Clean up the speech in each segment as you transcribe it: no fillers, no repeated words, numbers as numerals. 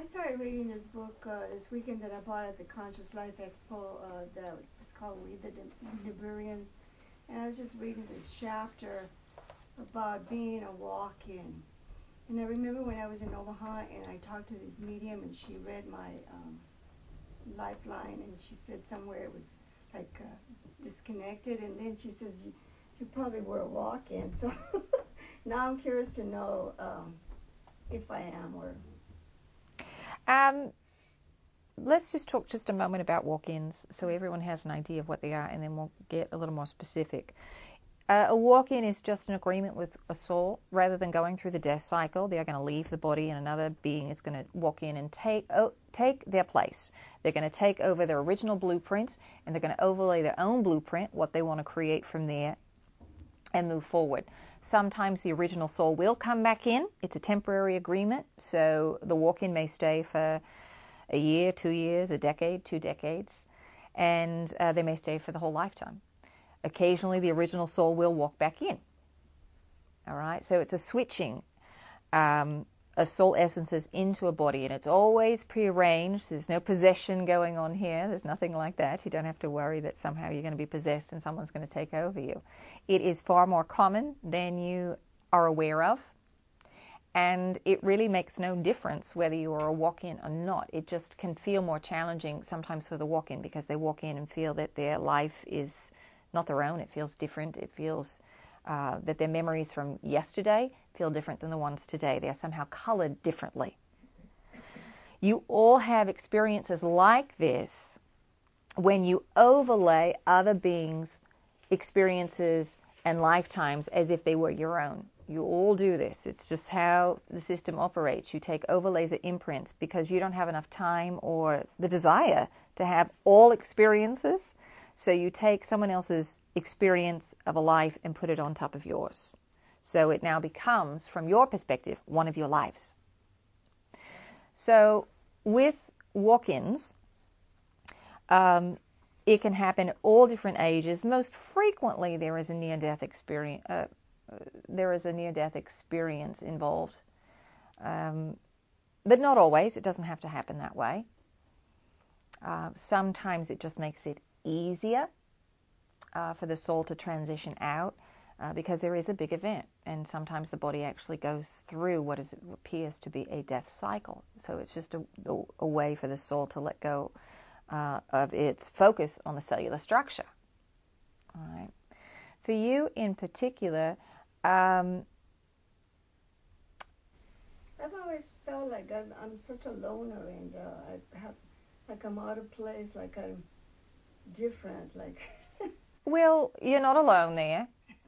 started reading this book this weekend that I bought at the Conscious Life Expo. It's called We the Liberians. And I was just reading this chapter about being a walk-in. And I remember when I was in Omaha and I talked to this medium and she read my lifeline and she said somewhere it was like disconnected. And then she says, you probably were a walk-in. So now I'm curious to know if I am or... Let's just talk just a moment about walk-ins so everyone has an idea of what they are, and then we'll get a little more specific. A walk-in is just an agreement with a soul. Rather than going through the death cycle, they're going to leave the body and another being is going to walk in and take their place. They're going to take over their original blueprint and they're going to overlay their own blueprint, what they want to create from there, and move forward. Sometimes the original soul will come back in. It's a temporary agreement, so the walk-in may stay for a year, 2 years, a decade, 2 decades, and they may stay for the whole lifetime. Occasionally, the original soul will walk back in. All right, so it's a switching of soul essences into a body, and it's always prearranged. There's no possession going on here. There's nothing like that. You don't have to worry that somehow you're going to be possessed and someone's going to take over you. It is far more common than you are aware of, and it really makes no difference whether you are a walk-in or not. It just can feel more challenging sometimes for the walk-in because they walk in and feel that their life is not their own. It feels different. It feels that their memories from yesterday feel different than the ones today. They are somehow colored differently. You all have experiences like this when you overlay other beings' experiences and lifetimes as if they were your own. You all do this. It's just how the system operates. You take overlays or imprints because you don't have enough time or the desire to have all experiences. So you take someone else's experience of a life and put it on top of yours. So it now becomes, from your perspective, one of your lives. So with walk-ins, it can happen at all different ages. Most frequently, there is a near-death experience. Involved, but not always. It doesn't have to happen that way. Sometimes it just makes it easier for the soul to transition out because there is a big event, and sometimes the body actually goes through what appears to be a death cycle. So it's just a way for the soul to let go of its focus on the cellular structure. All right. For you in particular, I've always felt like I'm such a loner, and I have like I'm out of place, like I'm different, like. Well, you're not alone there,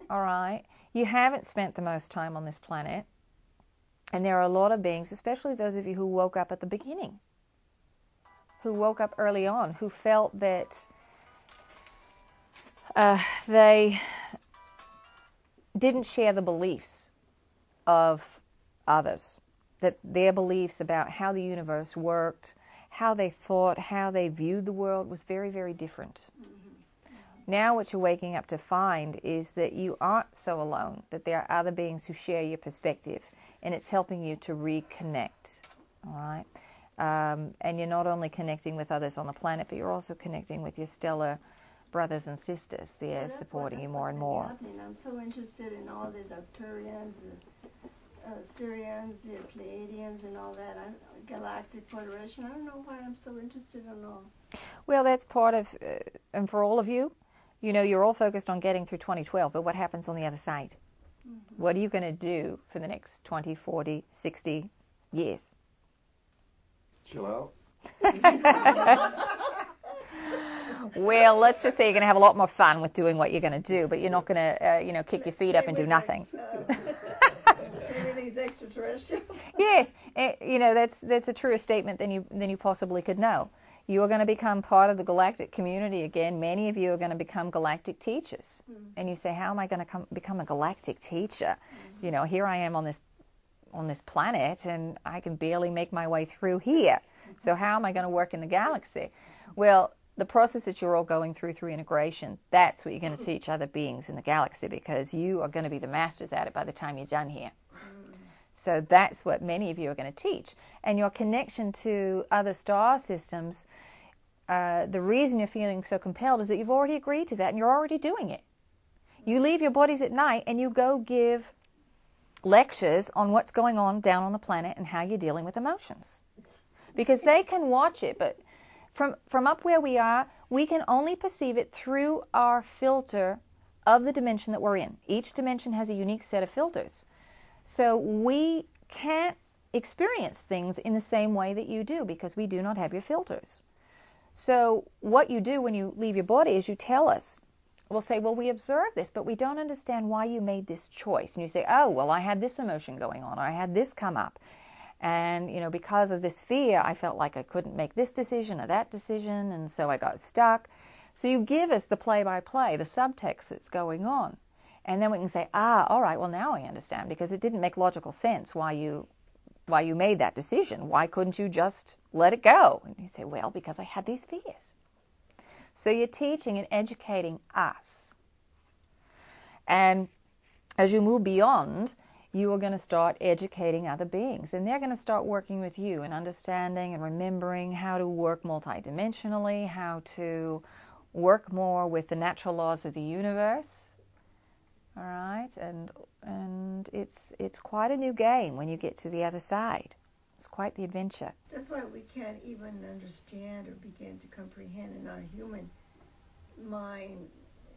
all right? You haven't spent the most time on this planet, and there are a lot of beings, especially those of you who woke up at the beginning, who woke up early on, who felt that they didn't share the beliefs of others, that their beliefs about how the universe worked, how they thought, how they viewed the world was very, very different. Mm-hmm. Now what you're waking up to find is that you aren't so alone, that there are other beings who share your perspective, and it's helping you to reconnect, all right? And you're not only connecting with others on the planet, but you're also connecting with your stellar brothers and sisters. They're supporting you more and more. I'm so interested in all these Arcturians, Syrians, the Pleiadians, and all that. Galactic Federation. I don't know why I'm so interested in all. Well, that's part of, and for all of you, you know, you're all focused on getting through 2012, but what happens on the other side? Mm-hmm. What are you going to do for the next 20, 40, 60 years? Chill out. Well, let's just say you're going to have a lot more fun with doing what you're going to do, but you're not going to, kick your feet up and do nothing. Maybe these extraterrestrials. Yes, that's a truer statement than you possibly could know. You are going to become part of the galactic community again. Many of you are going to become galactic teachers. Mm. And you say, how am I going to become a galactic teacher? Mm. Here I am on this planet, and I can barely make my way through here. So how am I going to work in the galaxy? Well, the process that you're all going through integration, that's what you're going to teach other beings in the galaxy, because you are going to be the masters at it by the time you're done here. So that's what many of you are going to teach. And your connection to other star systems, the reason you're feeling so compelled is that you've already agreed to that and you're already doing it. You leave your bodies at night and you go give lectures on what's going on down on the planet and how you're dealing with emotions. Because they can watch it, but from up where we are, we can only perceive it through our filter of the dimension that we're in. Each dimension has a unique set of filters. So we can't experience things in the same way that you do because we do not have your filters. So what you do when you leave your body is you tell us. We'll say, well, we observe this, but we don't understand why you made this choice. And you say, oh, well, I had this emotion going on, or I had this come up. And, because of this fear, I felt like I couldn't make this decision or that decision, and so I got stuck. So you give us the play-by-play, the subtext that's going on. And then we can say, all right, well, now I understand, because it didn't make logical sense why you made that decision. Why couldn't you just let it go? And you say, well, because I had these fears. So you're teaching and educating us. And as you move beyond, you are going to start educating other beings. And they're going to start working with you and understanding and remembering how to work multidimensionally, how to work more with the natural laws of the universe. All right? And it's quite a new game when you get to the other side. It's quite the adventure. That's why we can't even understand or begin to comprehend in our human mind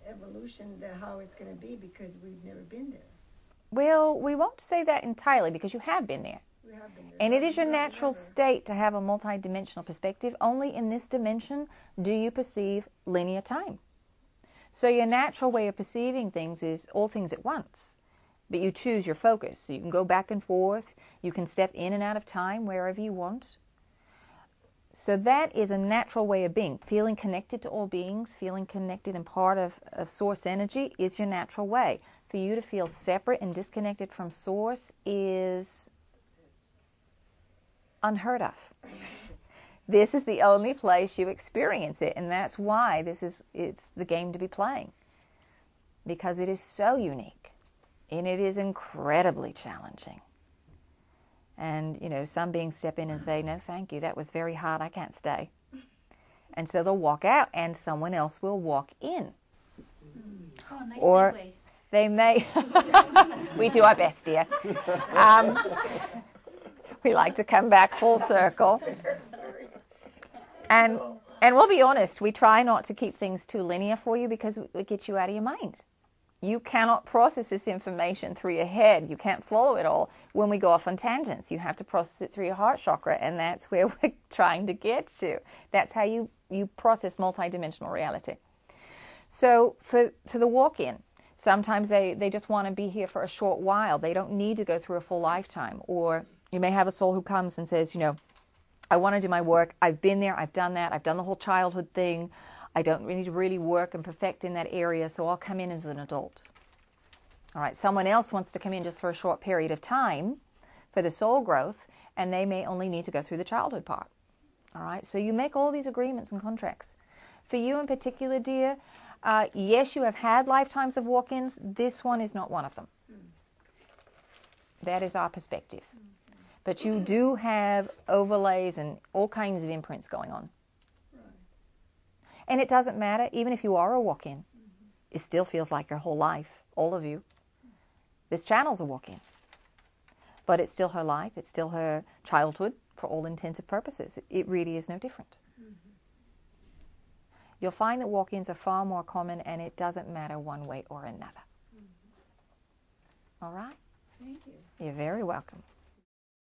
evolution that how it's going to be because we've never been there. Well, we won't say that entirely because you have been there. We have been there. And it is your natural state to have a multidimensional perspective. Only in this dimension do you perceive linear time. So your natural way of perceiving things is all things at once. But you choose your focus. So you can go back and forth. You can step in and out of time wherever you want. So that is a natural way of being. Feeling connected to all beings, feeling connected and part of source energy is your natural way. For you to feel separate and disconnected from source is unheard of. This is the only place you experience it, and that's why it's the game to be playing. Because it is so unique. And it is incredibly challenging. And, some beings step in and say, no, thank you, that was very hard, I can't stay. And so they'll walk out and someone else will walk in. Oh, nice or segue. They may, we do our best, dear. We like to come back full circle. And we'll be honest, we try not to keep things too linear for you because it gets you out of your mind. You cannot process this information through your head. You can't follow it all when we go off on tangents. You have to process it through your heart chakra, and that's where we're trying to get to. That's how you process multidimensional reality. So for the walk-in, sometimes they just want to be here for a short while. They don't need to go through a full lifetime. Or you may have a soul who comes and says, I want to do my work. I've been there. I've done that. I've done the whole childhood thing. I don't need to really work and perfect in that area, so I'll come in as an adult. All right, someone else wants to come in just for a short period of time for the soul growth, and they may only need to go through the childhood part. All right, so you make all these agreements and contracts. For you in particular, dear, yes, you have had lifetimes of walk-ins. This one is not one of them. That is our perspective. But you do have overlays and all kinds of imprints going on. And it doesn't matter, even if you are a walk-in, it still feels like your whole life, all of you. This channel's a walk-in. But it's still her life, it's still her childhood for all intents and purposes. It really is no different. You'll find that walk-ins are far more common, and it doesn't matter one way or another. All right? Thank you. You're very welcome.